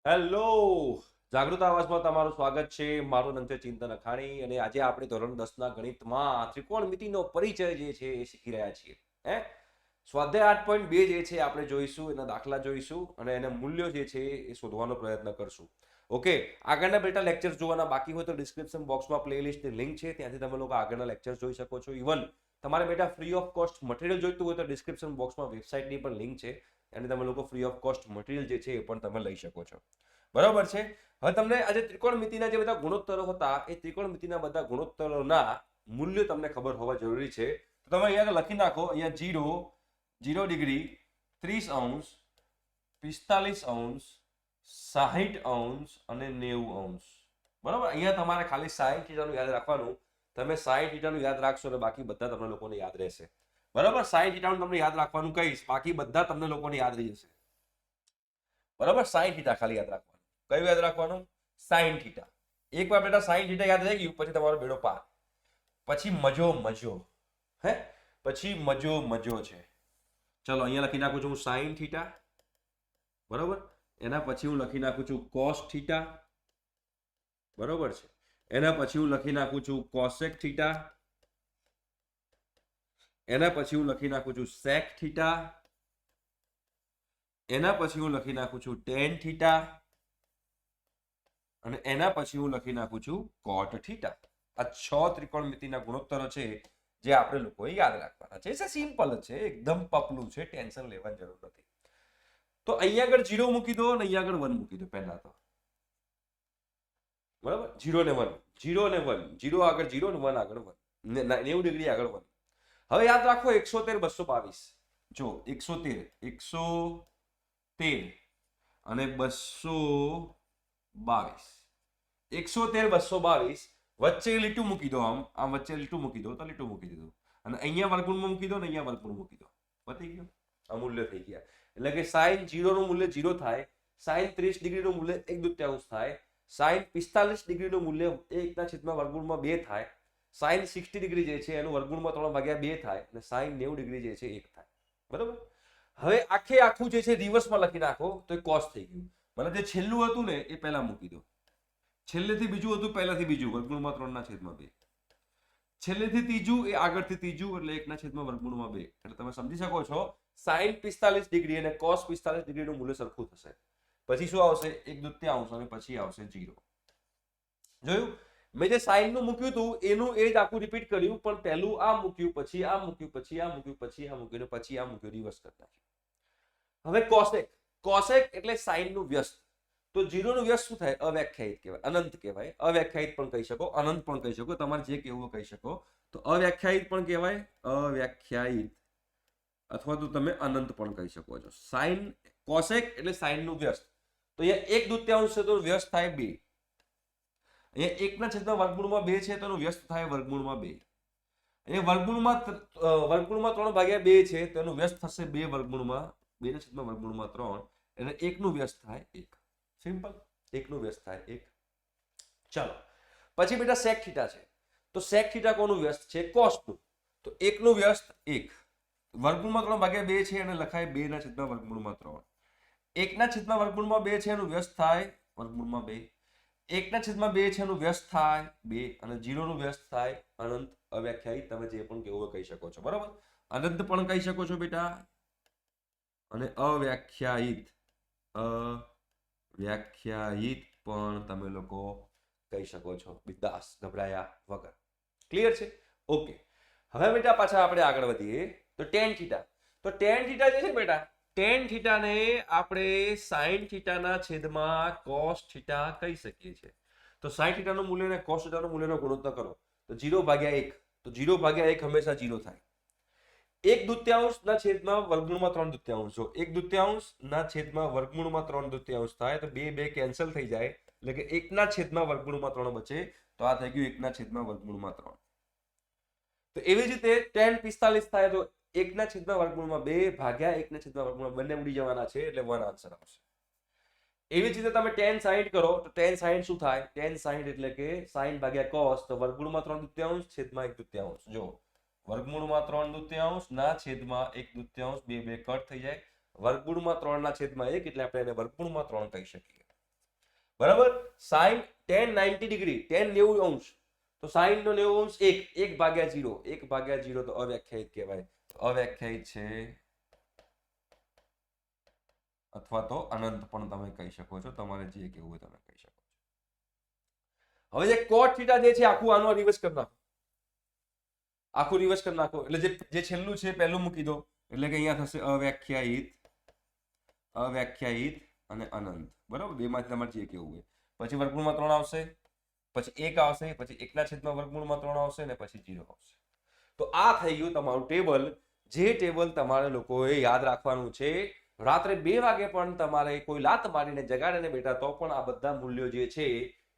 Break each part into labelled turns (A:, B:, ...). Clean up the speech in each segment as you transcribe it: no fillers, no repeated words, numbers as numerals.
A: Hello, જાગૃત આવાજમાં તમારું સ્વાગત છે. મારું નામ છે ચિંતન અખાણી અને આજે આપણે ધોરણ 10ના ગણિતમાં ત્રિકોણમિતિનો પરિચય જે છે એ શીખી રહ્યા છીએ. હે સ્વાધ્યાય 8.2 જે છે આપણે જોઈશું, એના દાખલા જોઈશું અને એના મૂલ્યો જે છે એ શોધવાનો પ્રયત્ન કરશું. ઓકે, આગળના બેટા લેક્ચર જોવાના બાકી હોય તો ડિસ્ક્રિપ્શન બોક્સમાં પ્લેલિસ્ટની લિંક છે, ત્યાંથી તમે લોકો આગળના લેક્ચર જોઈ શકો છો. ઇવન તમારે બેટા ફ્રી ઓફ કોસ્ટ મટીરિયલ જોઈતું હોય તો ડિસ્ક્રિપ્શન બોક્સમાં વેબસાઇટની પણ લિંક છે, અને તમે લોકો ફ્રી ઓફ કોસ્ટ મટીરિયલ જે છે એ પણ તમે લઈ શકો છો. બરાબર છે. હવે તમને આજે ત્રિકોણમિતિના જે બધા ગુણોત્તરો હતા એ ત્રિકોણમિતિના બધા ગુણોત્તરોના મૂલ્યો તમને ખબર હોવા જરૂરી છે. તો તમે અહીંયા લખી નાખો, અહીંયા 0, 0 ડિગ્રી, 30 અંશ, 45 અંશ, 60 અંશ અને 90 અંશ. બરાબર, અહીંયા તમારે ખાલી 60 થીટાનું યાદ રાખવાનું. તમે 60 થીટાનું યાદ રાખશો એટલે બાકી બધા તમને લોકોને યાદ રહેશે. બરાબર, 60 થીટાનું તમને યાદ રાખવાનું કહીશ, બાકી બધા તમને લોકોને યાદ રહી જશે. બરાબર, 60 થીટા ખાલી યાદ રાખવાનું. કયું યાદ રાખવાનું? Sine theta. એકવાર બેટા સાઈન થીટા યાદ રહી ગયું પછી તમારો બેડો પાર. પછી મજો મજો, હે પછી મજો મજો છે. ચલો અહીંયા લખી નાખું છું હું સાઈન થીટા. બરાબર, એના પછી હું લખી નાખું છું કોસ થીટા. બરાબર છે. એના પછી હું લખી નાખું છું કોસેક થીટા. એના પછી હું લખી નાખું છું સેક થીટા. એના પછી હું લખી નાખું છું ટેન થીટા. અને એના પછી હું લખી નાખું છું કોટ થીટા. આ 6 ત્રિકોણમિતિના ગુણોત્તરો છે જે આપણે લોકોએ યાદ રાખવાના છે. એ સિમ્પલ છે, એકદમ પપલું છે, ટેન્શન લેવાની જરૂર નથી. તો અહીંયા આગળ 0 મૂકી દો અને અહીંયા આગળ 1 મૂકી દો પહેલા તો. બરાબર, 0 ને 1, 0 ને 1, 0 આગળ 0 ને 1 આગળ 1, 90 ડિગ્રી આગળ 1. હવે યાદ રાખો 113 222. જો 113 113 અને 222, 113 222 વચ્ચે લીટું મૂકી દો. આમ વચ્ચે લીટું મૂકી દો તો લીટું મૂકી દીધું, અને અહીંયા વર્ગમૂળમાં મૂકી દો ને અહીંયા વર્ગમૂળ મૂકી દો. પતી ગયું, આ મૂલ્ય થઈ ગયા. એટલે કે સાઈન 0 નું મૂલ્ય 0 થાય, સાઈન 30 ડિગ્રીનું મૂલ્ય 1/2 થાય, સાઈન 45 ડિગ્રીનું મૂલ્ય 1/√2 થાય, સાઈન 60 ડિગ્રી જે છે એનું વર્ગમૂળમાં 3/2 થાય, અને સાઈન 90 ડિગ્રી જે છે 1 થાય. બરાબર, હવે આખું જે છે રિવર્સમાં લખી નાખો તો એ કોસ થઈ ગયું. મતલબ જે છેલ્લું હતું ને એ પહેલા મૂકી દો, છેલ્લેથી બીજું હતું પહેલાથી બીજું, વર્ગમૂળમાં 3/2. છેલ્લેથી ત્રીજું એ આગળથી ત્રીજું, એટલે 1/√2. એટલે તમે સમજી શકો છો સાઈન 45 ડિગ્રી અને કોસ 45 ડિગ્રીનું મૂલ્ય સરખું થશે. પછી શું આવશે? 1/2 અને પછી આવશે 0. જોયું? મેં જે સાઈન નું મૂક્યું હતું એનું એ જ આખું રિપીટ કર્યું, પણ પહેલું આ મૂક્યું, પછી આ મૂક્યું, પછી આ મૂક્યું, પછી આ મૂક્યું, પછી આ મૂક્યું, રિવર્સ કરી નાખ્યું. હવે કોસેક, કોસેક એટલે સાઈન નું વ્યસ્ત. તો 0 નું વ્યસ્ત શું થાય? અવ્યાખ્યાયિત કહેવાય, અનંત કહેવાય. અવ્યાખ્યાયિત પણ કહી શકો, અનંત પણ કહી શકો, તમારે જે કહેવું કહી શકો. તો અવ્યાખ્યાયિત પણ કહેવાય, અવ્યાખ્યાયિત, અથવા તો તમે અનંત પણ કહી શકો છો. સાઈન કોસેક એટલે સાઈન નું વ્યસ્ત. તો અહીંયા 1/2 છે તો વ્યસ્ત થાય 2. અહીંયા 1/√2 છે તો એનું વ્યસ્ત થાય વર્ગમૂળમાં 2. અહીંયા વર્ગમૂળમાં 3/2 છે તો એનું વ્યસ્ત થશે 2/√2/3, એટલે 1 નું વ્યસ્ત થાય 1. સિમ્પલ, 1 નું વ્યસ્ત થાય 1. ચાલો પછી બેટા સેક થીટા છે. તો સેક થીટા કોનું વ્યસ્ત છે? કોસ નું. તો 1 નું વ્યસ્ત 1, વર્ગમૂળમાં 3/2 છે અને લખાય 2/√3. 1/√2 છે એનું વ્યસ્ત થાય વર્ગમૂળમાં 2. 1/2 છે એનું વ્યસ્ત થાય 2, અને 0 નું વ્યસ્ત થાય અનંત, અવ્યાખ્યાયિત, તમે જે પણ કેવું કહી શકો છો. બરાબર, અનંત પણ કહી શકો છો બેટા, અને અવ્યાખ્યાયિત, અવ્યાખ્યાયિત પણ તમે લોકો કહી શકો છો, બિંદાસ, ગભરાયા વગર. ક્લિયર છે? ઓકે, હવે બેટા પાછા આપણે આગળ વધીએ. તો ટેન થીટા. તો ટેન થીટા જે છે બેટા, ટેન થીટાને આપણે સાઈન થીટાના છેદમાં કોસ થીટા કહી શકીએ છીએ. તો સાઈન થીટાનું મૂલ્ય અને કોસ થીટાનું મૂલ્યનો ગુણોત્તર કરો તો 0/1. તો 0/1 હંમેશા 0 થાય. 1/2 ના છેદમાં વર્ગમૂળમાં 3/2. જો 1/2 ના છેદમાં વર્ગમૂળમાં 3/2 થાય તો 2 2 કેન્સલ થઈ જાય, એટલે કે 1/√3 બચે. તો આ થઈ ગયું 1/√3. તો એવી જ રીતે tan 45 થાય તો 1/√2 ભાગ્યા 1/√2 બંને ઉડી જવાના છે, એટલે 1 આન્સર આવશે. એવી જ રીતે તમે tan 60 કરો તો tan 60 શું થાય? tan 60 એટલે કે sin ભાગ્યા cos, તો વર્ગમૂળમાં 3/2 છેદમાં 1/2. જો વર્ગમૂળમાં 3/2 ના છેદમાં 1/2, 2 2 કટ થઈ જાય. વર્ગમૂળમાં 3 ના છેદમાં 1 એટલે આપણે એને વર્ગમૂળમાં 3 કહી શકીએ. બરાબર. સાઈન tan 90 ડિગ્રી, tan 90 અંશ, તો સાઈન નો 90 અંશ 1 ભાગ્યા 0, 1 ભાગ્યા 0 તો અવ્યાખ્યાયિત કહેવાય. અવ્યાખ્યાયિત છે અથવા તો અનંત પણ તમે કહી શકો છો, તમારે જે કહેવું હોય તમે કહી શકો છો. હવે જે cot થીટા જે છે આખું આનો રિવર્સ કરી નાખો, આખું રિવર્સ કરી નાખો, એટલે જે છેલ્લું છે પહેલું મૂકી દો, એટલે કે અહીંયા થશે અવ્યાખ્યાયિત, અવ્યાખ્યાયિત અને અનંત. બરાબર, બેમાંથી તમારે જે કહેવું હોય. પછી વર્ગમૂળમાં 3 આવશે, પછી 1 આવશે, પછી 1/3 વર્ગમૂળમાં 3 આવશે અને પછી 0 આવશે. તો આ થઈ ગયું તમારું ટેબલ. જે ટેબલ તમારે લોકોએ યાદ રાખવાનું છે. રાત્રે 2 વાગે પણ તમારે કોઈ લાત મારીને જગાડીને બેઠા તો પણ આ બધા મૂલ્યો જે છે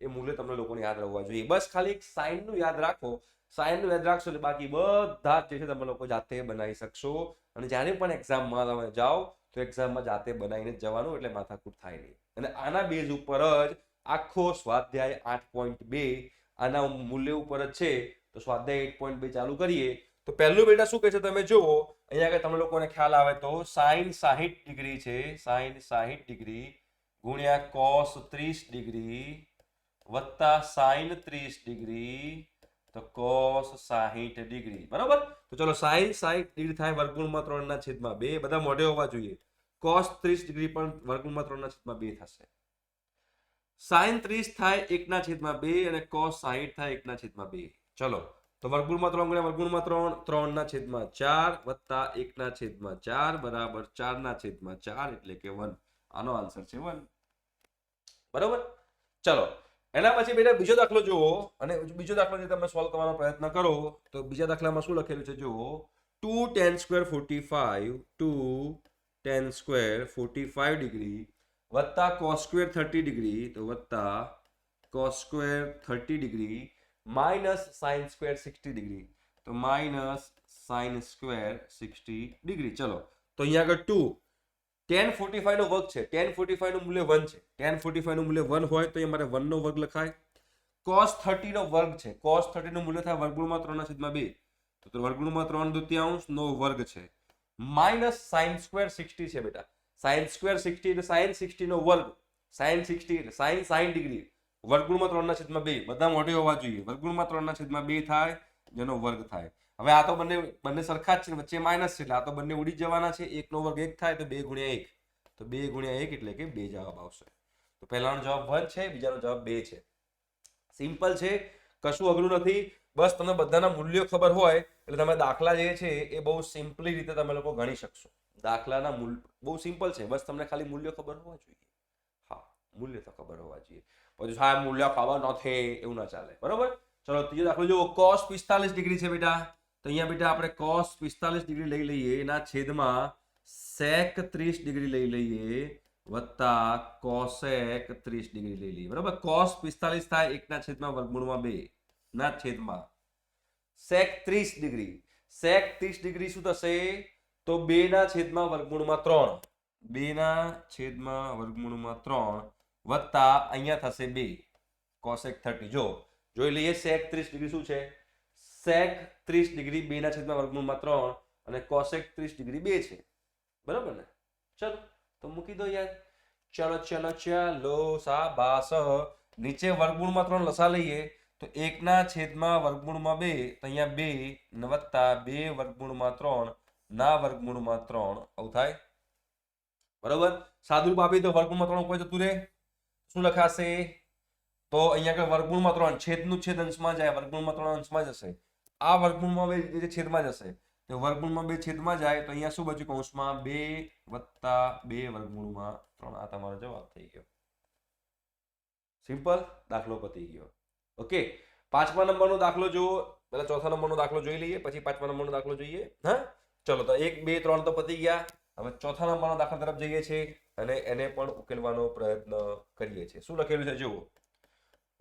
A: એ મૂલ્ય તમને લોકોને યાદ રહેવા જોઈએ. બસ ખાલી સાઈનનું યાદ રાખો, સાઈનનું યાદ રાખશો એટલે બાકી બધા જે છે તમે લોકો જાતે બનાવી શકશો. અને જ્યારે પણ એક્ઝામમાં તમે જાઓ તો એક્ઝામમાં જાતે બનાવીને જવાનું, એટલે માથાકૂટ થાય નહીં. અને આના બેઝ ઉપર જ આખો સ્વાધ્યાય 8.2 આના મૂલ્ય ઉપર જ છે. તો સ્વાધ્યાય 8.2 ચાલુ કરીએ. તો પહેલું બેટા શું કહે છે તમે જુઓ, અહીંયા આગળ તમે લોકોને ખ્યાલ આવે તો સાઈન 60 ડિગ્રી છે, સાઈન 60 ડિગ્રી ગુણ્યા કોસ 30 ડિગ્રી વત્તા સાઈન 30 ડિગ્રી તો કોસ 60 ડિગ્રી. બરાબર. તો ચલો સાઈન 60 ડિગ્રી થાય વર્ગમૂળમાં 3/2, બધા મોઢે હોવા જોઈએ. કોસ 30 ડિગ્રી પણ વર્ગમૂળમાં 3/2 થશે. સાઈન 30 થાય 1/2 અને કોસ 60 થાય 1/2. ચલો તો વર્ગમૂળમાં 3 ગુણ્યા વર્ગમૂળમાં 3 3/4 વત્તા 1/4 બરાબર 4/4 એટલે કે 1. આનો આન્સર છે 1. બરાબર. ચલો એના પછી બેટા બીજો દાખલો જુઓ, અને બીજો દાખલો જે તમે સોલ્વ કરવાનો પ્રયત્ન કરો તો બીજા દાખલામાં શું લખેલું છે જુઓ. 2 tan square 45, 2 tan square 45 degree વત્તા cos square 30 ડિગ્રી તો વત્તા cos square 30 degree minus sin square 60 degree તો માઇનસ sin square 60 ડિગ્રી. ચલો તો અહીંયા આગળ 2 tan 45 નો વર્ગ છે, tan 45 નું મૂલ્ય 1 છે, tan 45 નું મૂલ્ય 1 હોય તો અહીંયા મારે 1 નો વર્ગ લખાય. cos 30 નો વર્ગ છે, cos 30 નું મૂલ્ય થાય વર્ગમૂળમાં 3/2 તો વર્ગમૂળમાં 3/2 નો વર્ગ છે માઇનસ sin square 60 છે બેટા. sin square 60 એટલે sin 60 નો વર્ગ, sin 60 એટલે sin 60 ડિગ્રી વર્ગમૂળમાં 3/2 બધા મોઢે હોવા જોઈએ. વર્ગમૂળમાં 3/2 થાય જેનો વર્ગ થાય. હવે આ તો બંને સરખા જ છે, વચ્ચે માઇનસ છે એટલે આ તો બંને ઉડી જવાના છે. 1 નો વર્ગ 1 થાય તો 2 ગુણ્યા 1 તો 2 ગુણ્યા 1 એટલે કે 2 જવાબ આવશે. તો પહેલાનો જવાબ 1 છે, બીજાનો જવાબ 2 છે. સિમ્પલ છે, કશું અઘરું નથી. બસ તમને બધાના મૂલ્યો ખબર હોય એટલે તમે દાખલા જે છે એ બહુ સિમ્પલી રીતે તમે લોકો ગણી શકશો. દાખલાના મૂલ્ય બહુ સિમ્પલ છે, બસ તમને ખાલી મૂલ્યો ખબર હોવા જોઈએ. હા, મૂલ્ય તો ખબર હોવા જોઈએ. પછી હા મૂલ્ય ખબર નથી એવું ના ચાલે. બરોબર. ચલો ત્રીજો દાખલો જુઓ. cos 45 ડિગ્રી છે બેટા. તો અહીંયા બેટા આપણે cos 45 ડિગ્રી લઈ લઈએ, એના છેદમાં sec 30 ડિગ્રી લઈ લઈએ વત્તા cosec 30 ડિગ્રી લઈ લઈએ. બરાબર. cos 45 થાય 1/2 ના છેદમાં sec 30 ડિગ્રી, sec 30 ડિગ્રી શું થશે તો 2/3 2/3 વત્તા અહીંયા થશે 2 cosec 30. જોઈ લઈએ sec 30 ડિગ્રી શું છે. sec 30 ડિગ્રી 2/3 અને cosec 30 ડિગ્રી 2 છે. બરાબર ને. ચલો તો મૂકી દો યાર. ચલો ચલો ચાલો શાબાશ. નીચે વર્ગમૂળમાં 3 લસા લઈએ તો 1/2 તો અહીંયા 2 વત્તા 2/3 ના વર્ગમૂળમાં 3 આવું થાય. બરોબર. સાદુરૂપ આપી તો વર્ગમૂળમાં 3 ઉપર જતું રહે. શું લખાશે તો અહીંયા આગળ વર્ગમૂળમાં 3 છેદનું છેદ અંશમાં જાય, વર્ગમૂળમાં 3 અંશમાં જશે. આ વર્ગમૂળમાં 2 છેદમાં જશે તો વર્ગમૂળમાં 2 છેદમાં જાય તો અહીંયા શું બચ્યું કૌંસમાં 2 વત્તા 2 વર્ગમૂળમાં 3. આ તમારો જવાબ થઈ ગયો. સિમ્પલ દાખલો પતી ગયો. ઓકે. 5મા નંબરનો દાખલો જુઓ. પહેલા 4થા નંબરનો દાખલો જોઈ લઈએ પછી 5મા નંબરનો દાખલો જોઈએ. હા ચલો તો 1 2 3 તો પતી ગયા. હવે 4થા નંબરનો દાખલા તરફ જઈએ છીએ અને એને પણ ઉકેલવાનો પ્રયત્ન કરીએ છીએ. શું લખેલું છે જુઓ.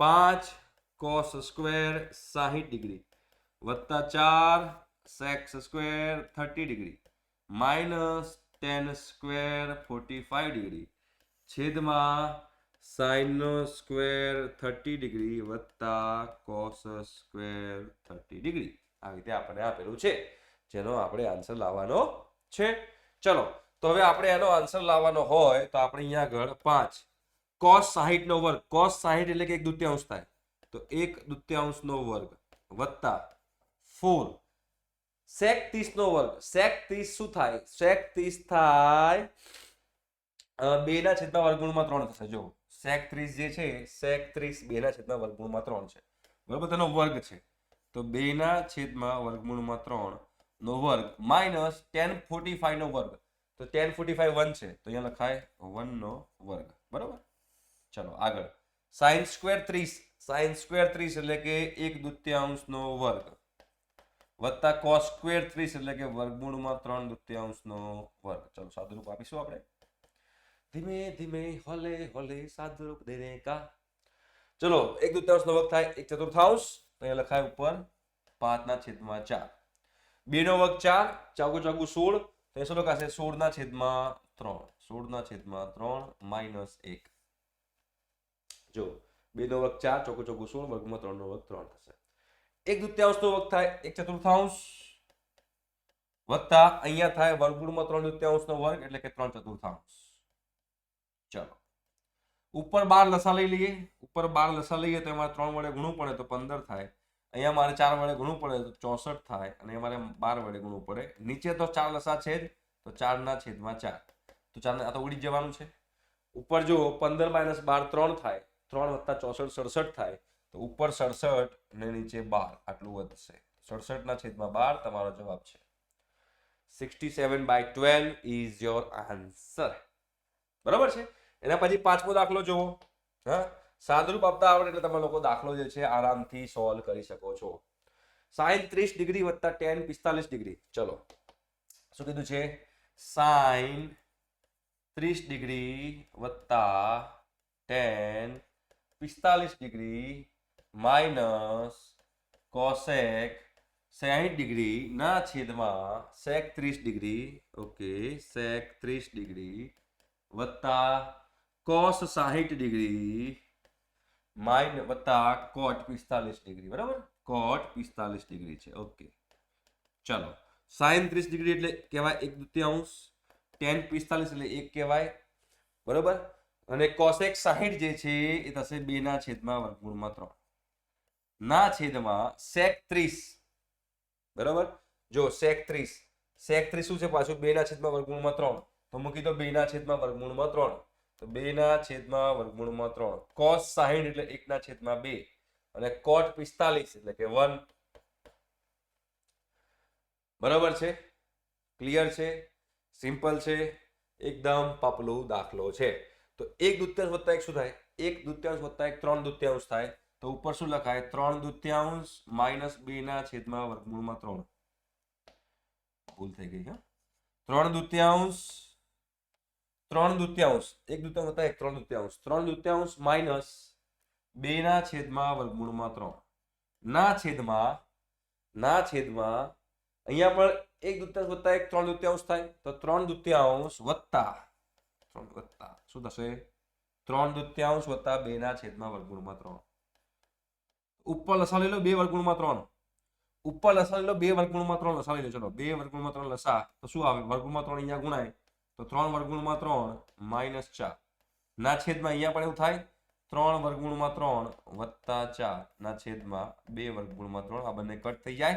A: 5 cos સ્ક્વેર 60 ડિગ્રી વત્તા 4 sec square 30 degree minus tan square 45 degree છેદમાં sin સ્ક્વેર 30 ડિગ્રી વત્તા cos સ્ક્વેર 30 ડિગ્રી. આવી રીતે આપણે આપેલું છે જેનો આપણે આન્સર લાવવાનો છે. ચલો તો હવે આપણે એનો આન્સર લાવવાનો હોય તો આપણે અહીંયા આગળ 5 cos 60 નો વર્ગ, cos 60 એટલે કે 1/2 થાય, તો 1/2 નો વર્ગ વત્તા 4 sec 30 નો વર્ગ, sec 30 શું થાય? sec 30 થાય 2 ના છેદમાં વર્ગમૂળમાં 3 થશે. જો sec 30 જે છે, sec 30 2 ના છેદમાં વર્ગમૂળમાં 3 છે, બરાબર, તેનો વર્ગ છે, તો 2 ના છેદમાં વર્ગમૂળમાં 3 નો વર્ગ માઇનસ tan 45 નો વર્ગ, તો tan 45 1 છે, તો અહીંયા લખાય 1 નો વર્ગ, બરાબર. ચલો આગળ, sin સ્ક્વેર 30, sin સ્ક્વેર 30 એટલે કે 1/2 નો વર્ગ વત્તા cos સ્ક્વેર 30 એટલે કે વર્ગમૂળમાં 3/2 નો વર્ગ. ચલો સાદુરૂપ આપીશું આપણે. ધીમે ધીમે હોલે હોલે સાદુરૂપ દેને કા. ચલો 1/2 નો વર્ગ થાય 1/4, તો અહીંયા લખાય ઉપર 5/4. 2 નો વર્ગ 4, ચોગુ ચોગુ 16, તો શું લખાશે 16/3, 16/3 માઇનસ 1. જો 2 નો વર્ગ 4, ચોગુ ચોગુ 16, વર્ગમાં 3 નો વર્ગ 3 થશે. 1/2 નો વર્ગ થાય 1/4 વત્તા અહીંયા થાય વર્ગમૂળમાં 3/2 નો વર્ગ એટલે કે 3/4. ચલો ઉપર 12 લસા લઈ લઈએ, ઉપર 12 લસા લઈએ તો એમાં 3 વડે ગુણવું પડે તો 15 થાય, અહીંયા મારે 4 વડે ગુણવું પડે તો 64 થાય, અને અમારે 12 વડે ગુણવું પડે. નીચે તો 4 લસા છે જ, તો 4/4, તો 4 આ તો ઉડી જવાનું છે. ઉપર જો 15 - 12 3 થાય, 3 + 64 67 થાય, તો ઉપર 67 ને નીચે 12 આટલું વધશે. 67/12 તમારો જવાબ છે. 67/12 ઇઝ યોર આન્સર. બરાબર છે. એના પછી પાંચમો દાખલો જુઓ. હા, સાદુરૂપ આપતા આવડે એટલે તમે લોકો દાખલો જે છે આરામથી સોલ્વ કરી શકો છો. sin 30 ડિગ્રી વત્તા tan 45 ડિગ્રી. ચલો શું કીધું છે? sin 30 ડિગ્રી વત્તા tan 45 degree minus cosec 60 degree ના છેદમાં sec 30 degree. Okay, sec 30 degree વત્તા cos 60 ડિગ્રી માઇનસ વત્તા cot 45 ડિગ્રી. બરાબર, cot 45 ડિગ્રી છે. ઓકે, ચલો sin 30 ડિગ્રી એટલે કહેવાય 1/2, tan 45 એટલે 1 કહેવાય, બરાબર, અને cosec 60 જે છે એ થશે 2 ના છેદમાં વર્ગમૂળમાં 3 ના છેદમાં sec 30. બરાબર, જો sec 30 શું છે પાછું? 2 ના છેદમાં વર્ગમૂળમાં 3, તો મૂકી દો 2 ના છેદમાં વર્ગમૂળમાં 3, તો 2 ના છેદમાં વર્ગમૂળમાં 3. cos 60 એટલે 1 ના છેદમાં 2, અને cot 45 એટલે કે 1. બરાબર છે, ક્લિયર છે, સિમ્પલ છે, એકદમ પાપલું દાખલો છે. તો 1/2 વત્તા 1 શું થાય? 1/2 વત્તા 1 3/2 થાય, તો ઉપર શું લખાય? 3/2 માઇનસ 2 ના છેદમાં વર્ગમૂળમાં 3. ભૂલ થઈ ગઈ. હા, 3/2 1/2 વત્તા 1 3/2 માઇનસ 2 ના છેદમાં વર્ગમૂળમાં 3 ના છેદમાં અહીંયા પણ 1/2 વત્તા 1 3/2 થાય, તો 3/2 વત્તા શું થશે? 3/2 વત્તા 2 ના છેદમાં વર્ગમૂળમાં 3. ઉપર લસા લઈ લો 2 વર્ગમૂળમાં 3, ઉપર લસા લઈ લો 2 વર્ગમૂળમાં 3 લસા લઈ લો. ચલો 2 વર્ગમૂળમાં 3 લસા, તો શું આવે? વર્ગમૂળમાં 3 અહીંયા ગુણાય, તો 3 વર્ગમૂળમાં 3 માઇનસ 4 ના છેદમાં અહીંયા પણ એવું થાય 3 વર્ગમૂળમાં 3 વત્તા 4 ના છેદમાં 2 વર્ગમૂળમાં 3. આ બંને કટ થઈ જાય.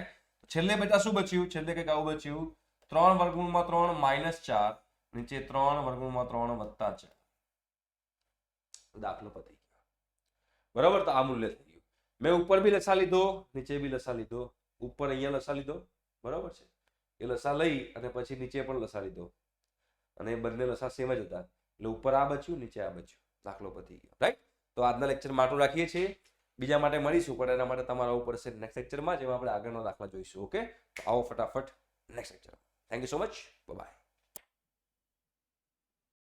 A: છેલ્લે બેટા શું બચ્યું? છેલ્લે કંઈક આવું બચ્યું, 3 વર્ગમૂળમાં 3 માઇનસ 4, નીચે 3 વર્ગમૂળમાં 3 વત્તા 4. દાખલો પતી ગયો. બરાબર, તો આ મૂલ્ય થઈ ગયું. મેં ઉપર બી લસા લીધો, નીચે બી લસા લીધો. ઉપર અહીંયા લસા લીધો, બરાબર છે, એ લસા લઈ અને પછી નીચે પણ લસા લીધો, અને બંને લસા સેમ જ હતા, એટલે ઉપર આ બચ્યું, નીચે આ બચ્યું. દાખલો પતી ગયો. રાઈટ. તો આજના લેક્ચર માટે રાખીએ છીએ. બીજા માટે મળીશું, પણ એના માટે તમારા ઉપર છે નેક્સ્ટ લેક્ચરમાં, જેમાં આપણે આગળનો દાખલા જોઈશું. ઓકે, આવો ફટાફટ next lecture. Thank you so much. By.